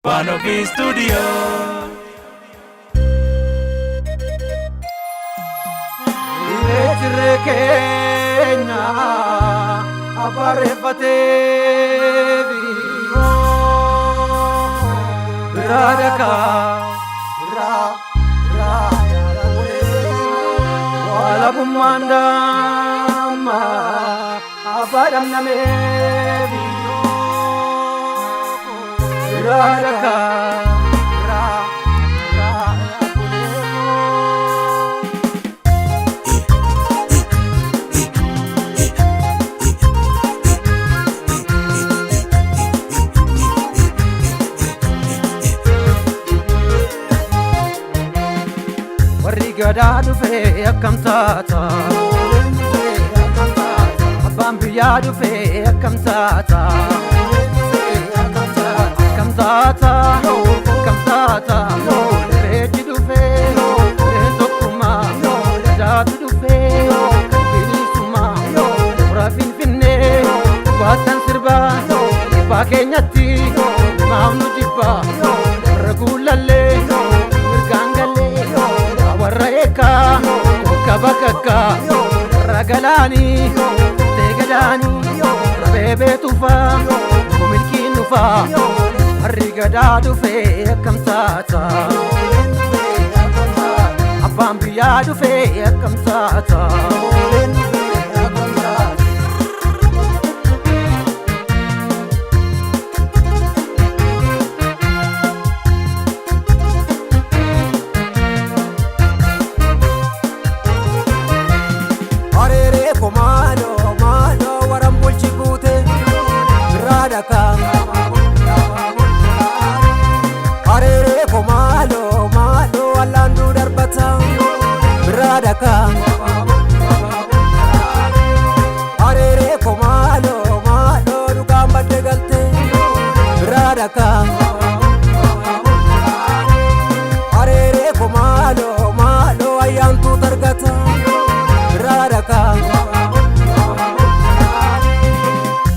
Banovi Studio. Irreechirree keenya abareeffateefi biraa dhakaa walabummaan damma abbaa dhabnameefi biraa dhakaa. Gadaa dhufee akkam taata abbaan biyyaa dhufee akkam taata reechi dhufee reen tokkummaa gadaatu dhufee bilisummaa mura finfinnee baatan sirbaa dhibbaa keenyatti maamnu jibbaa warra guulallee mirgaan gallee warra eekaa tokka bakakkaa ragalaanii teegadaanii rabeebee tufaa milkiin dhufaa harri gadaa dhufee akkam taata abbaan biyyaa dhufee akkam taata. Arere komalo malo dukaan badde galte biradaka. Arere komalo malo ayyaantu targata biradaka.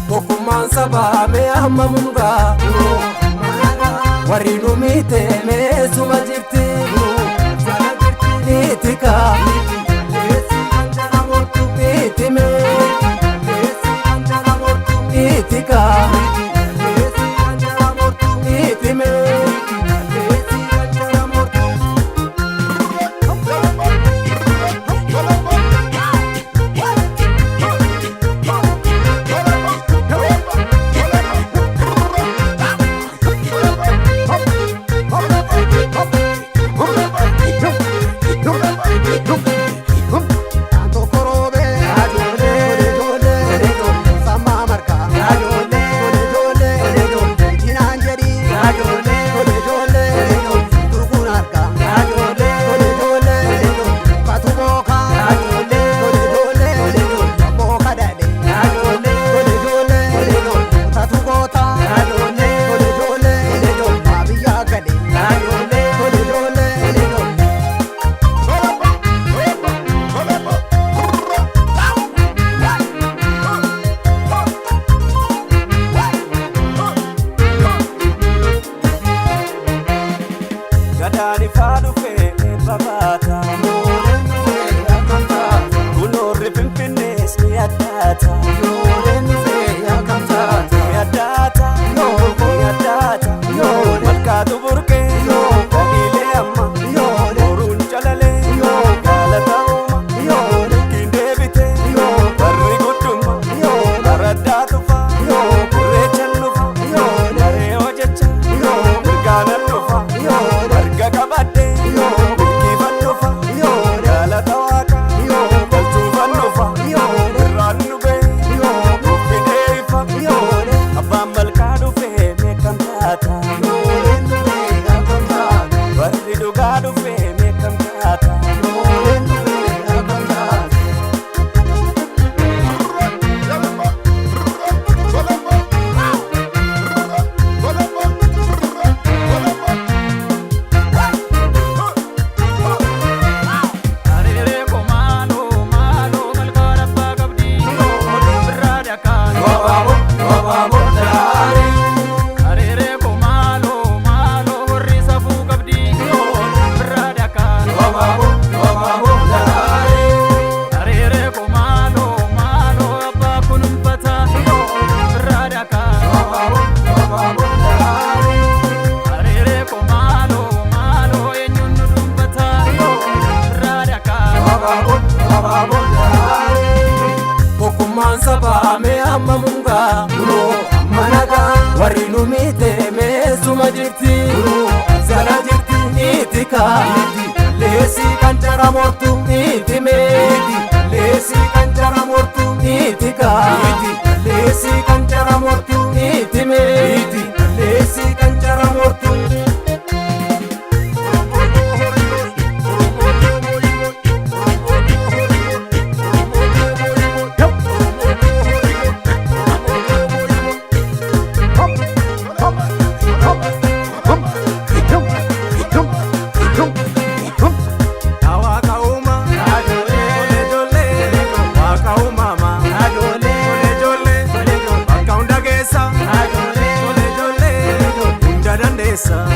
Tokkummaan sabaa mee amma mungaa warri nu miite mee suma jirti niitika. Gadani fadu fe babata Kunori pimpines ni adata Malkatu burke Dalile amma Orun chalale Galata uma Kindebite Barri guduma Baradda tufa Recha nufa Nare ojecha Mirgana nufa Gagabate, Kivan Nufa, Galatawaka, Kaltuvan Nufa, Ranube, Fidefa, Abambal Kadufe, Mekam Tata, Varidu Gadufe, Mekam Tata. Arere komalo malo Abbaan sabaa mee amma mungaa duroo amma nagaa warri nu miite meessuma jirti duroo zala jirti itika leesi kan jara mortu itime leesi kan jara mortu itika leesi kan jara mortu itime leesi kan jara mortu Essa